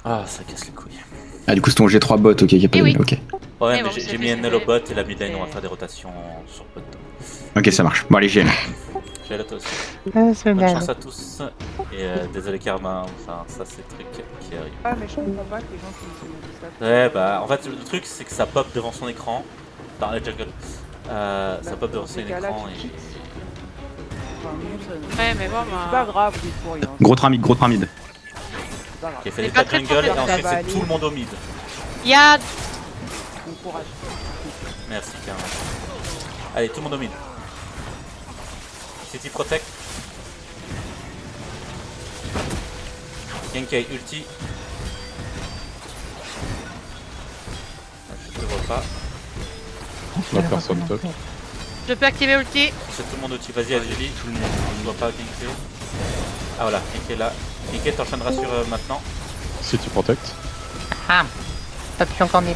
Ah, ça casse les couilles. Ah, du coup, c'est ton G3 bot, ok, y a pas Eh de... oui. Ok. Ouais, Mais mais bon, j'ai c'est mis fait, NL au c'est bot et la mid lane, on va fait. faire des rotations sur bot. Ok, ça marche. Bon, allez, GL. J'ai la toi aussi. C'est Bonne chance bad. à tous. Et désolé Karma, enfin, ça c'est le truc qui arrive. Ah, mais je comprends pas que les gens qui disent ça. Ouais, bah en fait, le truc c'est que ça pop devant son écran. Dans la jungle. Ça pop devant dans son ces cas-là, écran tu et. quittes. Enfin, nous, ça... Ouais, mais bon, C'est pas bah. grave, des pour rien. Gros tramide, gros tramide. C'est pas grave. Qui fait C'est des pas tas très jungle et profond, ensuite ça va c'est aller. tout le monde au mid. Il y a. Bon courage. Merci Karma. Allez, tout le monde au mid. City protect. Genkai ulti. Je te vois pas. La personne top. Je peux activer ulti. C'est tout le monde ulti. Vas-y Agili. Tout le monde. Je vois pas Genkai. Ah voilà, Genkai est là. Genkai t'enchaîneras sur maintenant. City Protect. Ah, pas pu encore mis.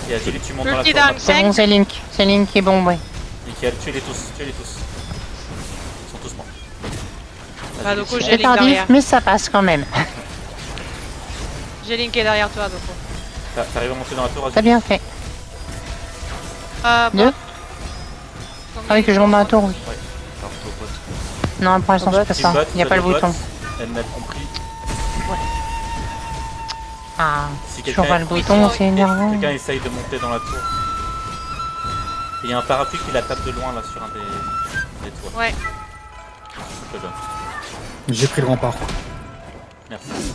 Et Agili tu montes dans la Ulti tour. down, maintenant. C'est bon, 5. c'est Link. C'est Link qui est bon, ouais. Nickel, tuez-les tous, tuez-les tous. Ils sont tous morts. Bah, Vas-y, du coup, Lucie. j'ai C'est Link tardif, derrière. mais ça passe quand même. J'ai Link est derrière toi, donc. T'arrives à monter dans la tour, T'as Agili? bien fait. Bon. Deux. Ah oui, que je monte dans la tour, oui. Ouais. Alors, faut bot. Non, pour l'instant, je peux Team pas. bot, Il n'y a pas le bot. bouton. Elle m'a compris. Ah, Si toujours pas le quelqu'un bouton, c'est énervant. quelqu'un essaye de monter dans la tour. Il y a un parapluie qui la tape de loin là sur un des toits. Ouais. Je te donne. J'ai pris le rempart. Merci.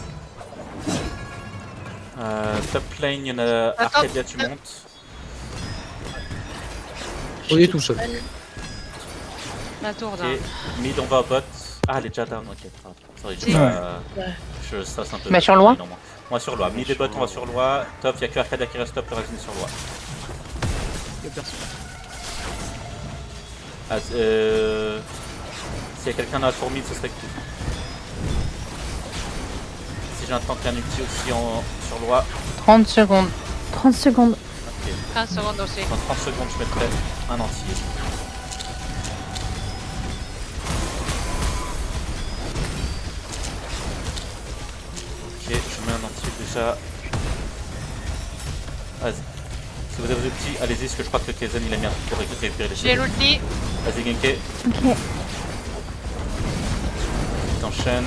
Top lane, il y en a Attends. Arcadia, tu montes. On est tout seul. La tour, là. Ok. Mid, on va au bot. Ah, elle est déjà down, ok. Sorry, Si. je stresse un peu. Mais sur Loi Non, moi sur Loi. Mid et bot, on va sur Loi. Top, il n'y a que Arcadia qui reste top, le reste est sur Loi. Y'a personne. Ah, s'il y a quelqu'un dans la tour mid, ce serait cool. Si j'ai un tank et un ulti aussi sur Loi. 30 secondes. 30 secondes. Ok. 15 secondes aussi. Dans 30 secondes, je mettrai un entier. Ok, je mets un entier déjà. Vas-y. Si vous avez des petits, allez-y, parce que je crois que Kaizen il a mis un truc pour récupérer les J'ai choses. l'ulti. Vas-y, Genkai, Ok. t'enchaînes.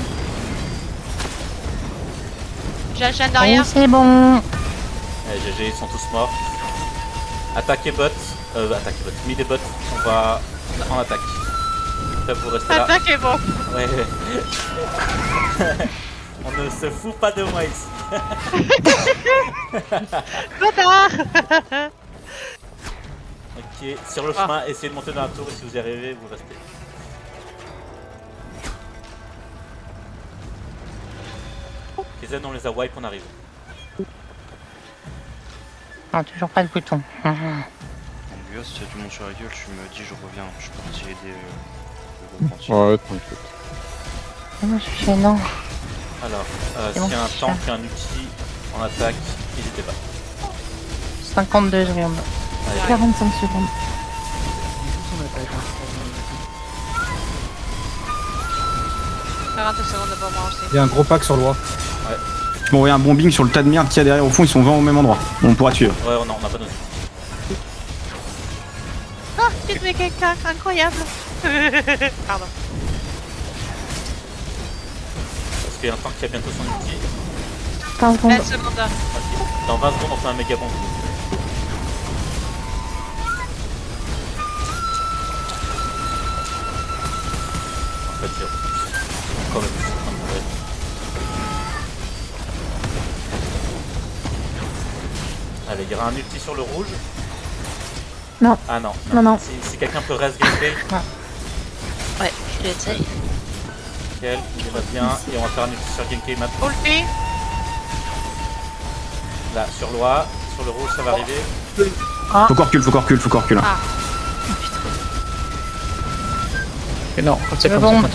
J'enchaîne Oui, derrière. c'est bon. Allez, GG, ils sont tous morts. Attaque et bot. Attaque et bot. Mid et bot, on va en attaque. Là, vous restez là. Attaque est bon. Ouais. On ne se fout pas de moi ici. Trop tard. Ok, sur le chemin, essayez de monter dans la tour et si vous y arrivez, vous restez. Kaizen, on les a wipe, on arrive. Non, toujours pas de bouton. En mieux, si tu montes sur la gueule, tu me dis je reviens, je suis parti aider le gros continent. Ouais, t'inquiète. Oh, c'est gênant. Alors, C'est s'il bon, y a un c'est tank et un outil en attaque, n'hésitez pas. 52 secondes. Allez, 45 secondes. Son attaque. 40 secondes pour moi aussi. Il y a un gros pack sur loi. Bon, ouais, un bombing sur le tas de merde qu'il y a derrière au fond, ils sont 20 au même endroit. On pourra tuer. ouais, on a pas nos outils. Ah, j'ai tué quelqu'un. Incroyable. Pardon. Parce qu'il y a un tank qui a bientôt son outil. 15 secondes. 20 secondes. Ok. Dans 20 secondes, on fait un méga bomb. En fait, zéro. Quand même, c'est en train de mourir. Allez, il y aura un ulti sur le rouge. Non. Ah non. Non. Si quelqu'un peut reste gameplay, Ouais, je l'essaye. nickel, il va bien. Et on va faire un ulti sur Genkai maintenant. Ulti. Là, sur Loi, sur le rouge, ça va arriver. Faut qu'on recule, hein. Ah. Et non, quand c'est Le comme bombe. ça.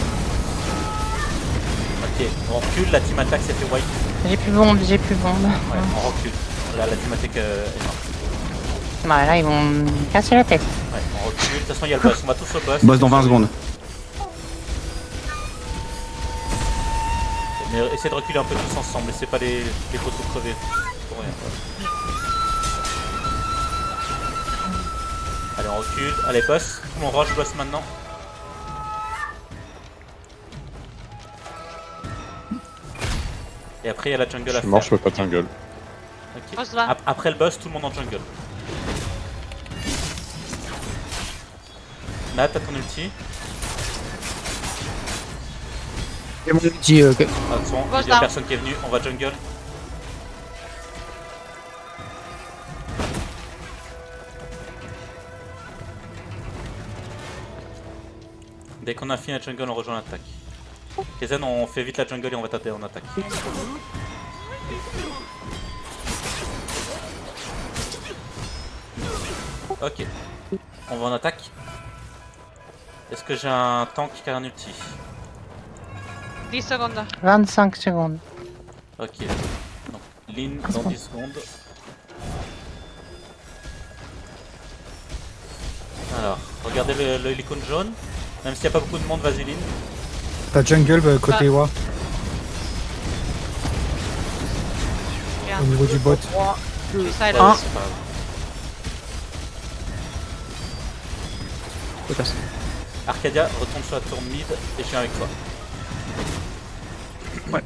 Ok, on recule, la team attaque s'est fait wipe. J'ai plus bombe, j'ai plus bombe. Ouais, on recule. Là, la team attaque est morte. Bah là, ils vont me casser la tête. Ouais, on recule. De toute façon, il y a le boss. On va tous au boss. Boss dans 20 secondes. Mais essayez de reculer un peu tous ensemble, laissez pas les poteaux crever. Pour rien. Allez, on recule. Allez, boss. Tout le monde rush boss maintenant. Et après, il y a la jungle Je à suis faire. mort, je peux pas jungle. Ok. Boss là. Après le boss, tout le monde en jungle. Nat, t'as ton ulti. Et mon ulti, ok. Attention, Boss il y a down. personne qui est venu, on va jungle. Dès qu'on a fini la jungle, on rejoint l'attaque. Kezen, on fait vite la jungle et on va taper en attaque. Ok, on va en attaque. Est-ce que j'ai un tank qui a un ulti? 10 secondes. 25 secondes. Ok, donc Lynn dans 10 secondes. Alors, regardez l'icône jaune. Même s'il n'y a pas beaucoup de monde, vas-y Lynn. T'as jungle côté Wa, Bien. au niveau du bot. 3, 2, Tu sais, Ouais, là. c'est pas grave. Faut passer. Arcadia, retourne sur la tour mid et je viens avec toi. Ouais.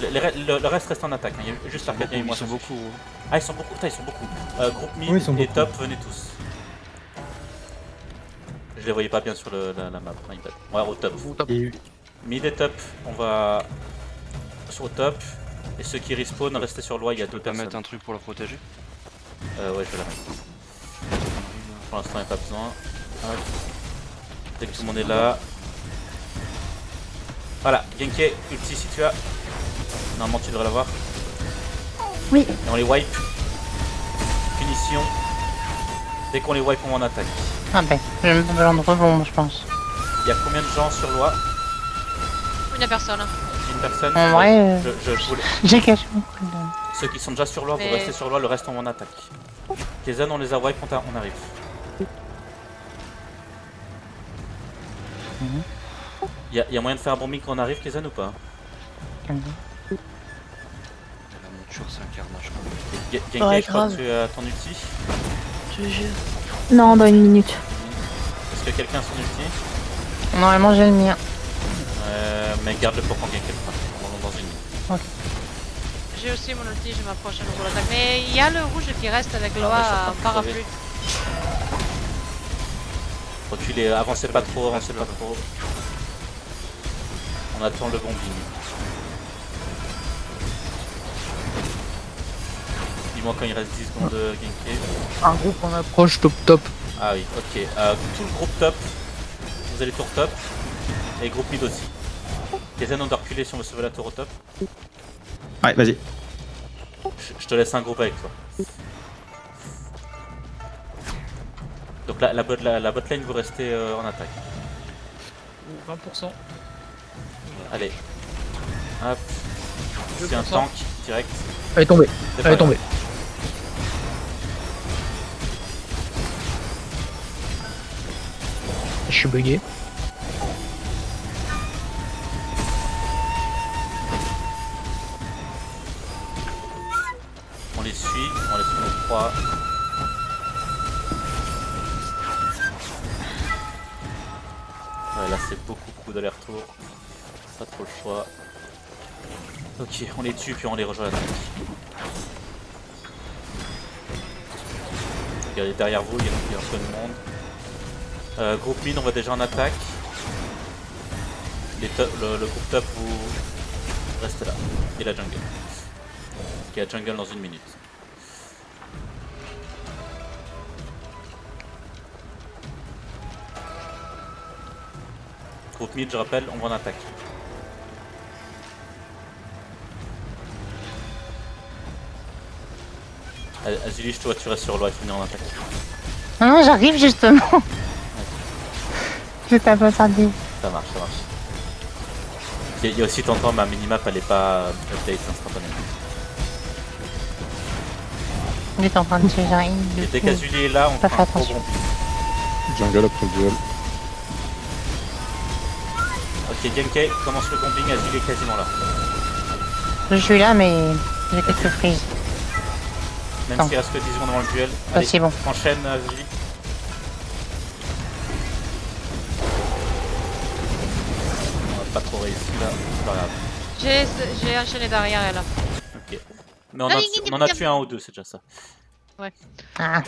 Le reste reste en attaque, hein. Il y a juste Arcadia et moi. Ils sont beaucoup. Ah, ils sont beaucoup, putain, ils sont beaucoup. Groupe mid Oui, ils sont et beaucoup. top, venez tous. Je les voyais pas bien sur la map, my bad. Ouais, au top. Et Mid et top, on va sur le top. Et ceux qui respawn, restez sur loi, il y a Tu deux peux pas personnes. mettre un truc pour la protéger? Ouais, je vais la mettre. Pour l'instant, il n'y a pas besoin. Hop. Dès que tout le monde est là. Voilà, Genki, ulti si tu as. Normalement, tu devrais l'avoir. Oui. Et on les wipe. Punition. Dès qu'on les wipe, on va en attaque. Ah ben, je vais me besoin de rebond, je pense. Il y a combien de gens sur loi? Il n'y a personne. Une personne? En vrai, Je voulais... j'ai caché mon cooldown. Ceux qui sont déjà sur loi, vous Mais- restez sur loi, le reste on va en attaque. Kezen, on les a wipe, on arrive. Il y a moyen de faire un bombing quand on arrive, Kezen, ou pas? La monture, c'est un carnage. Genki, Ouais, je crois grave. que tu as ton ulti. Je jure. Non, dans une minute. Est-ce que quelqu'un a son ulti? Normalement, j'ai le mien. Mais garde-le pour quand Genki le fera. Dans une minute. J'ai aussi mon ulti, je m'approche à nouveau l'attaque. Mais il y a le rouge qui reste avec Loa bah, je suis en train en de parapluie. crever. Reculez, avancez pas trop, avancez pas trop. On attend le bombing. Dis-moi quand il reste 10 secondes de Genki. un groupe en approche top. Ah oui, ok. Tout le groupe top, vous allez tour top. Et groupe mid aussi. Kezen, on doit reculer si on veut sauver la tour au top. Ouais, vas-y. Je te laisse un groupe avec toi. Donc la bot lane, vous restez en attaque. 20%. Allez. Hop. C'est un tank direct. Elle est tombée. C'est Elle pas est tombée. Je suis bugué. On les suit les 3. Ouais, là c'est beaucoup d'aller-retour. Pas trop le choix. Ok, on les tue puis on les rejoint à l'attaque. Regardez derrière vous, il y a un peu de monde. Groupe mid, on va déjà en attaque. Le groupe top, vous restez là. Et la jungle. Il y a jungle dans une minute. Groupe mid, je rappelle, on va en attaque. Azulich, toi tu restes sur loi et tu venir en attaque. Non, non, j'arrive justement. J'étais un peu tardive. Ça marche. Il y a aussi ton temps, ma minimap elle est pas update instantanément. Il est en train de tuer Jarine. Et dès qu'Azuli est là, on Pas fera un fait gros attention. bombing. Jungle après le duel. Ok, Ok, Genkai commence le bombing, Azul est quasiment là. Je suis là, mais j'ai quelques frises. Même Attends. s'il reste que 10 secondes avant le duel. Ah, c'est bon. Enchaîne Azul. On va pas trop réussi là, c'est pas grave. J'ai enchaîné derrière elle. Ok. Mais on en a tué un ou deux, c'est déjà ça. Ah,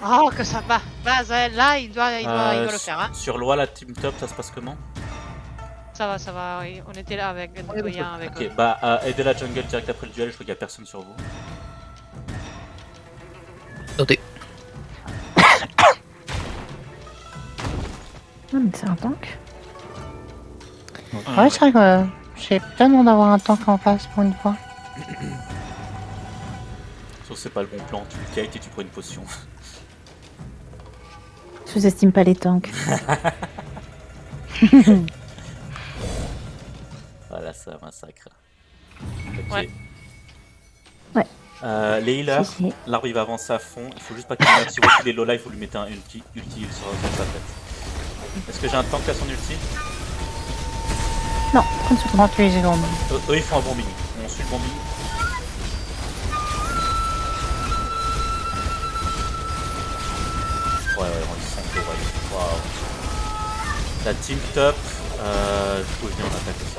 Oh, que ça va. Bah, là, il doit le faire. Hein. Sur Loi, la team top, ça se passe comment? Ça va, oui. On était là avec Doyen, avec Ok, bah aidez la jungle direct après le duel, je crois qu'il y a personne sur vous. Noté. Ah, mais c'est un tank. ouais, c'est vrai que j'ai tellement d'avoir un tank en face pour une fois. Sauf que c'est pas le bon plan, tu kite et tu prends une potion. Sous-estime pas les tanks. Voilà, c'est un massacre. Ok. Ouais. Ouais. Les healers, Si, si. l'arbre il va avancer à fond, il faut juste pas qu'il meure. Si vous voulez qu'il est low life, vous lui mettez un ulti sur sa tête. Est-ce que j'ai un tank à son ulti? Non, 30 secondes. 38 secondes. Eux ils font un bombing, on suit le bombing. Ouais, ils sont courageux. Waouh. La team top, je peux venir en attaque aussi.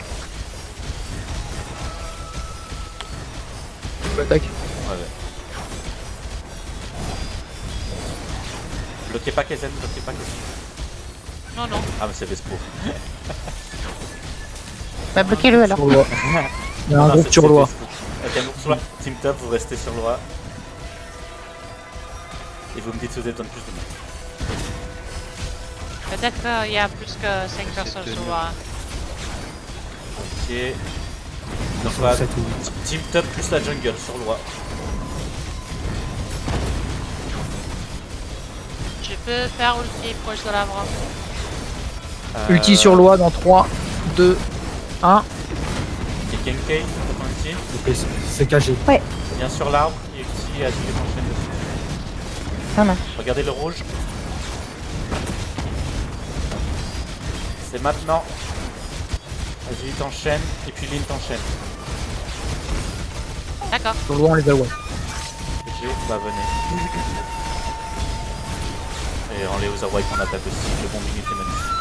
Attaque. Ouais. Bloquez pas Kezen, bloquez pas Kezen. Non, non. Ah mais c'est Vespo. Bah, bloquez-le alors. Sur loi. Il y a un Non, groupe c'est sur loi. Vespo. Ok, donc sur loi, team top, vous restez sur loi. Et vous me dites si vous avez besoin de plus de monde. Peut-être qu'il y a plus que 5 personnes sur moi. Ok. Donc voilà, team top plus la jungle sur loi. Je peux faire ulti proche de l'arbre. Ulti sur loi dans 3, 2, 1. Ok, Genkai, t'as ton ulti. C'est caché. Viens sur l'arbre, et ulti et Azul enchaîne dessus. Ça marche. Regardez le rouge. C'est maintenant. Azul t'enchaîne, et puis Lynn t'enchaîne. D'accord. Sur loi, on les a ouais. GG, bah venez. Et on les aux wipe en attaque aussi, le bombing était magnifique.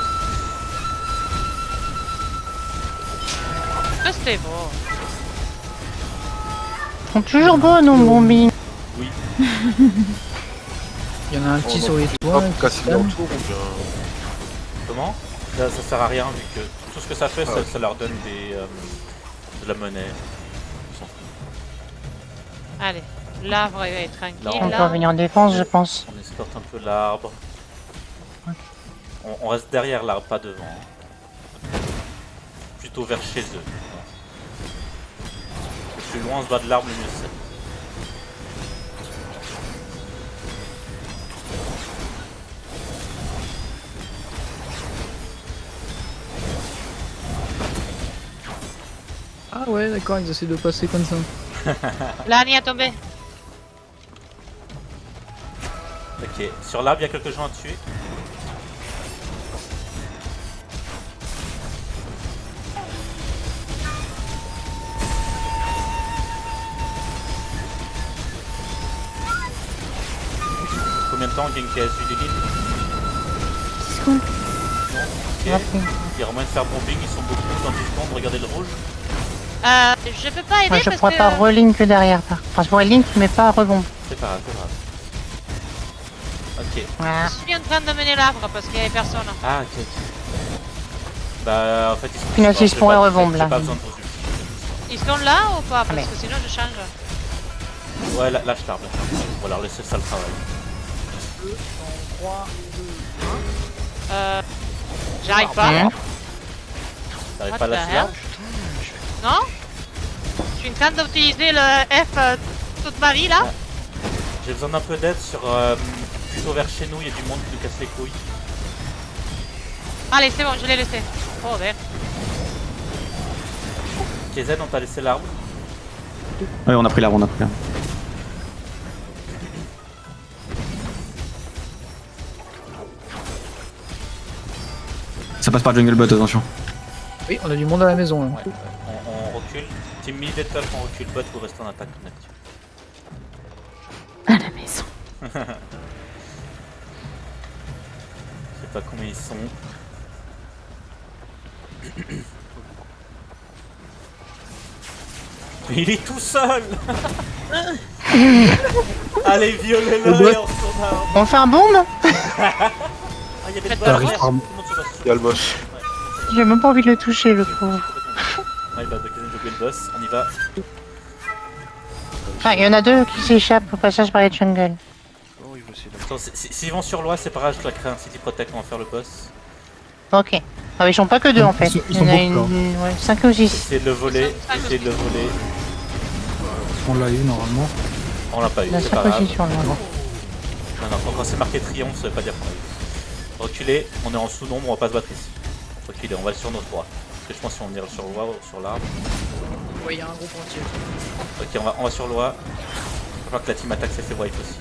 Ça, c'était beau. Ils sont toujours beaux, nos bombings. Oui, Il y en a un petit sur les toits. Hop, casser leur tour ou bien. comment ça sert à rien vu que tout ce que ça fait, ça leur donne de la monnaie. Ils s'en foutent. Allez, l'arbre il va être tranquille. Là, On là. peut revenir en défense, je pense. On escorte un peu l'arbre. On reste derrière l'arbre, pas devant. Hein. Plutôt vers chez eux. Le plus loin on se bat de l'arbre, le mieux c'est. Ah ouais, d'accord, ils essaient de passer comme ça. L'Annie a tombé. Ok, sur l'arbre, il y a quelques gens à tuer. Combien de temps Genkai a su des lignes? 6 secondes. Ok, il y a moyen de faire bombing, ils sont beaucoup dans 10 secondes, regardez le rouge. Je peux pas aider Moi, je parce pourrais que pas relink que derrière. Enfin, je pourrais link, mais pas rebond. C'est pas grave, c'est grave. Ok. Voilà. je suis en train de mener l'arbre parce qu'il y a personne. Ah, ok. Bah, en fait, ils sont Une assise j'ai pourrait pas- rebomber, j'ai là. pas besoin de vos ultis. Ils sont là ou pas? Parce mais- que sinon je change. Ouais, lâche l'arbre. Ou alors laissez ça le travail. 3, 2, J'arrive pas. Hein T'arrives What pas à the lâcher hell? l'arbre? Non? Je suis en train d'utiliser le F toute ma vie là. J'ai besoin d'un peu d'aide sur... plutôt vers chez nous, il y a du monde qui nous casse les couilles. Allez, c'est bon, je l'ai laissé. Joder. KZ, on t'a laissé l'arbre. Ouais, on a pris l'arbre, on a pris l'arbre. Ça passe par Jungle Bot, attention. Oui, on a du monde à la maison. Là. Ouais, on recule. Team mid et top, on recule bot, vous restez en attaque connective. À la maison. Je sais pas combien ils sont. Il est tout seul. Allez, violez-le et on retourne à... On fait un bombe? Ah, il y avait Faites le pas boss. le Tout le monde se bosse. Il y a le boss. J'ai même pas envie de le toucher, le pauvre. My bad, j'ai oublié le boss, on y va. Ah, il y en a deux qui s'échappent au passage par les jungles. Oh, il veut essayer de... Attends, s'ils vont sur loi, c'est pas grave, je dois créer un city protect, on va faire le boss. Ok. Ah, mais ils sont pas que deux en fait. Ils Il y sont en a beaucoup, ouais, 5 ou 6. Essayez de le voler, essayez de le voler. On l'a eu normalement. On l'a pas eu, La c'est pas 5 grave. position là. Non, quand c'est marqué triomphe, ça veut pas dire qu'on a eu. Reculez, on est en sous-nombre, on va pas se battre ici. Reculez, on va sur notre roi. Parce que je pense qu'ils vont venir sur loi ou sur l'arbre. Ouais, il y a un groupe entier. Ok, on va sur loi. Il va falloir que la team attaque s'est fait wipe aussi.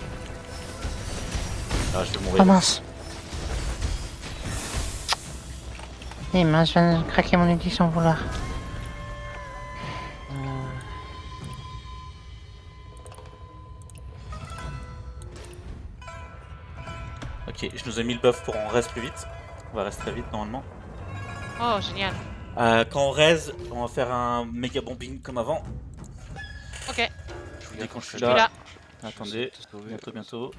Ah, je vais mourir. Ah mince. Eh mince, je viens de craquer mon outil sans vouloir. Ok, je nous ai mis le buff pour on reste plus vite. On va rester très vite normalement. Oh, génial. Quand on raise, on va faire un méga bombing comme avant. Ok, Je vous dis quand je suis je suis là. là. Attendez, Je sais te sauver. bientôt.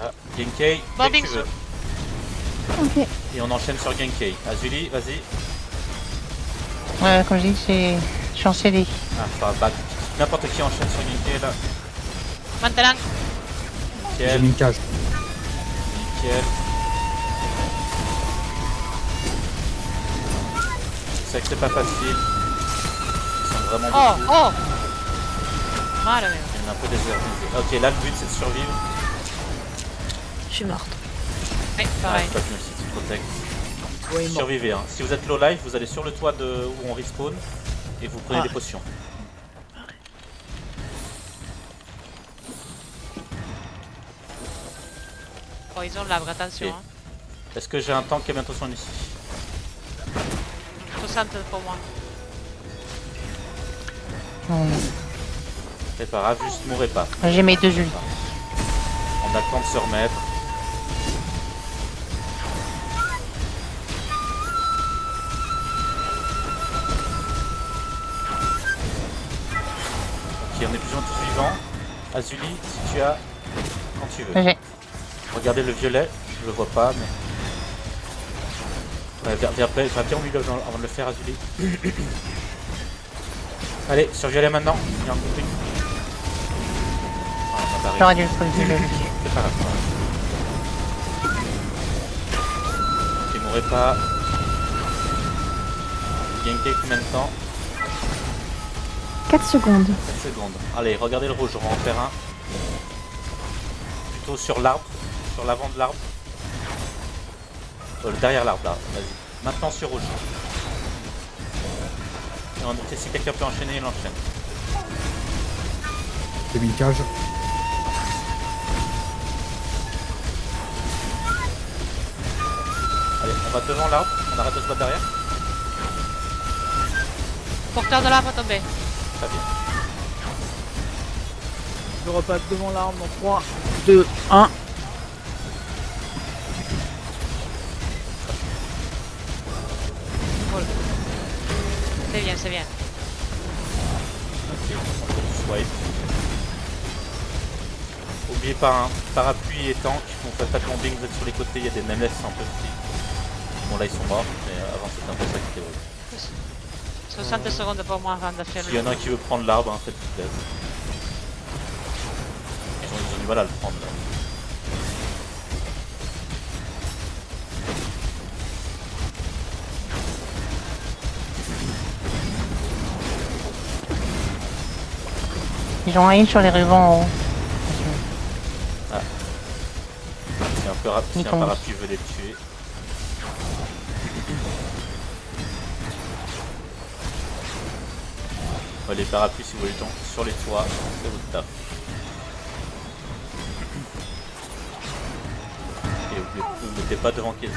Ah, Genkei, dès Bombing que tu veux. Ok. Et on enchaîne sur Genkei. Azuli, vas-y. Ouais, comme je dis, c'est. Je suis en CD. Ah, ça va battre. N'importe qui enchaîne sur Genkei là. Maintenant. J'ai Nickel, mis une cage. nickel. Je sais que c'est pas facile. Ils sont vraiment Oh, beaucoup. oh. Mal, mais... Il y en a un peu désertisé. Ok, là le but c'est de survivre. Je suis morte. Ouais, Ah, pareil. c'est pas que le city protect. Ouais, il est mort. Survivez, hein. Si vous êtes low life, vous allez sur le toit de où on respawn et vous prenez Ah. des potions. Oh, ils ont de l'arbre, attention. Ok. Hein. Est-ce que j'ai un tank qui a bientôt son ici? 60 pour moi. C'est pas grave, juste mourrez pas. J'ai mes deux Jules. On a le temps de se remettre. Ok, on est plus ou moins tous vivants. Azuli, si tu as... Quand tu veux. J'ai. Regardez le violet, je le vois pas, mais... Ouais, viens au milieu avant de le faire, Azuli. Allez, sur violet maintenant, il y a un compris. Voilà, on a barré. J'aurais dû le poser. C'est pas grave. Ok, mourrez pas. Genkei combien de temps? 4 secondes. 7 secondes. Allez, regardez le rouge, on va en faire un. Plutôt sur l'arbre, sur l'avant de l'arbre. Derrière l'arbre là, vas-y. Maintenant sur rouge. Et on, si quelqu'un peut enchaîner, il enchaîne. J'ai mis une cage. Allez, on va devant l'arbre, on arrête de se battre derrière. Porteur de l'arbre tombé. Très bien. Je repasse devant l'arme dans 3, 2, 1. Cool. C'est bien, c'est bien. Ok, on trouve du swipe. Oubliez pas, hein, parapluie et tank, on fait pas de bombing, vous êtes sur les côtés, il y a des menaces un peu petits. Bon là ils sont morts, mais avant c'était un peu ça qui était horrible. 60 secondes pour moi avant de faire S'il y en a un qui veut prendre l'arbre, hein, faites plaisir. Ils ont du mal à le prendre là. Ils ont un heal sur les rubans en haut. Si Ils un tombent. parapluie veut les tuer. Ouais, les parapluies si vous voulez sur les toits, c'est votre taf. Et vous ne mettez pas devant Kezen.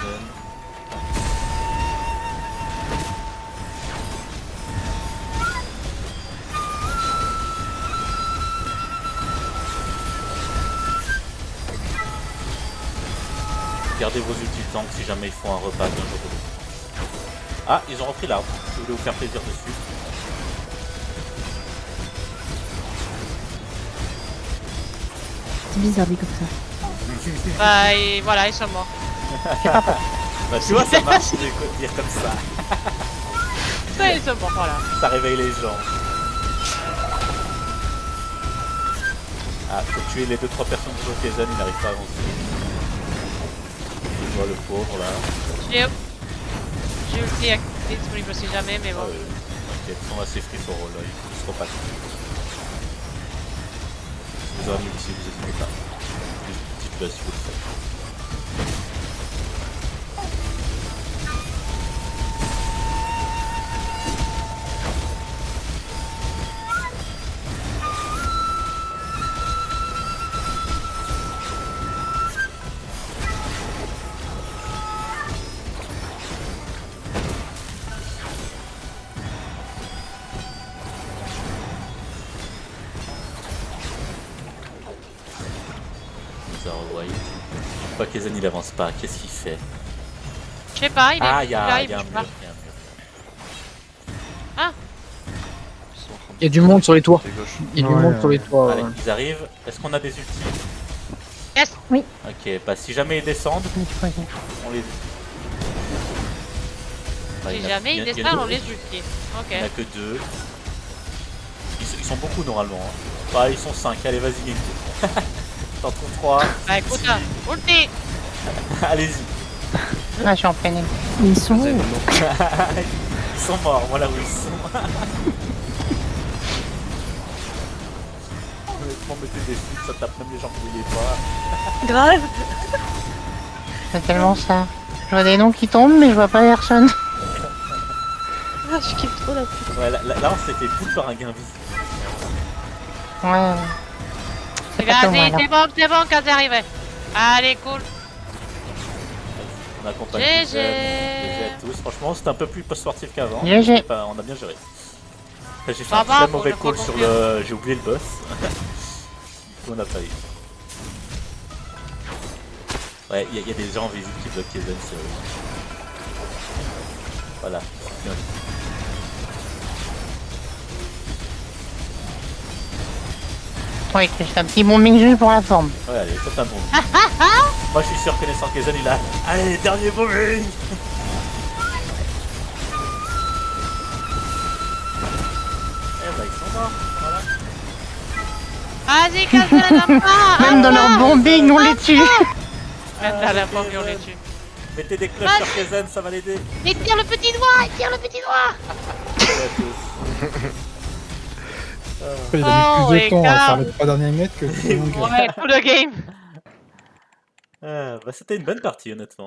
Gardez vos ultis tank si jamais ils font un repas d'un jour ou l'autre. Ah, ils ont repris l'arbre. Je voulais vous faire plaisir dessus. C'est bizarre dit comme ça. Bah, et voilà, ils sont morts. Bah, tu vois, ça marche de dire comme ça. Ça, ils sont morts, voilà. Ça réveille les gens. Ah, faut tuer les 2-3 personnes sur le Kaizen, il n'arrive pas à avancer. Je vois le pauvre là. J'ai ulti disponible si jamais, mais Ah bon. oui, ok, ils sont assez free for all là, ils se repassent. Si vous avez un ulti, vous n'hésitez pas. Dites-le si vous le faites. White. Pourquoi Kaizen il avance pas? Qu'est-ce qu'il fait? Je sais pas, il est Ah, il y là, a il un bouge mur. pas. Il y a un mur. Ils sont en train de Il y a du monde sur les toits. côté gauche. Il y a du Ouais, monde sur les toits. Allez, ils arrivent. Est-ce qu'on a des ultis? Yes. Ok, bah si jamais ils descendent, Mais tu vois, on les. Bah, Si il y en a- jamais il y ils a- il y a descendent, on deux. les ulti. Il n'y en a Ok. que 2. Ils sont beaucoup normalement. Hein. Bah, ils sont 5. Allez, vas-y, Genki. T'en trouves 3. Bah écoute, ulti. Allez-y. ah, je suis en pleine aime. Mais ils sont où? Ils sont morts, voilà où ils sont. Honnêtement, mettez des fuites, ça tape même les gens que vous voyez pas. Grave. C'est tellement ça. Je vois des noms qui tombent, mais je vois pas personne. Ah, je kiffe trop la pub. Ouais, là on s'était foutu par un gain visible. Ouais. C'est pas comme moi, Vas-y, c'est bon quand c'est arrivé. Allez, cool. On accompagne GG. GG à tous. Franchement, c'était un peu plus sportif qu'avant. GG. On a bien géré. J'ai fait Ça un va, très pour mauvais le call coup, sur non le. J'ai oublié le boss. Du coup, on a pas eu. Ouais, il y a des gens visibles qui bloquent Kaizen, c'est horrible. Voilà. Bien. Oui, c'est un petit bombing juste pour la forme. Ouais, allez, c'est un bon. Moi, je suis sûr, connaissant Kaizen, il a. Allez, dernier bombing. Eh bah, ils sont morts. Voilà. Vas-y, casse la pas. Même dans leur bombing, on les tue. Même dans la bombe, on les tue. Mettez des cloches sur Kaizen, ça va l'aider. Il tire le petit doigt, il tire le petit doigt. Allez à tous. Il a Oh, mis plus de temps à regarde. faire les 3 derniers mètres que tout le monde. Ouais, tout le game. Bah, c'était une bonne partie, honnêtement.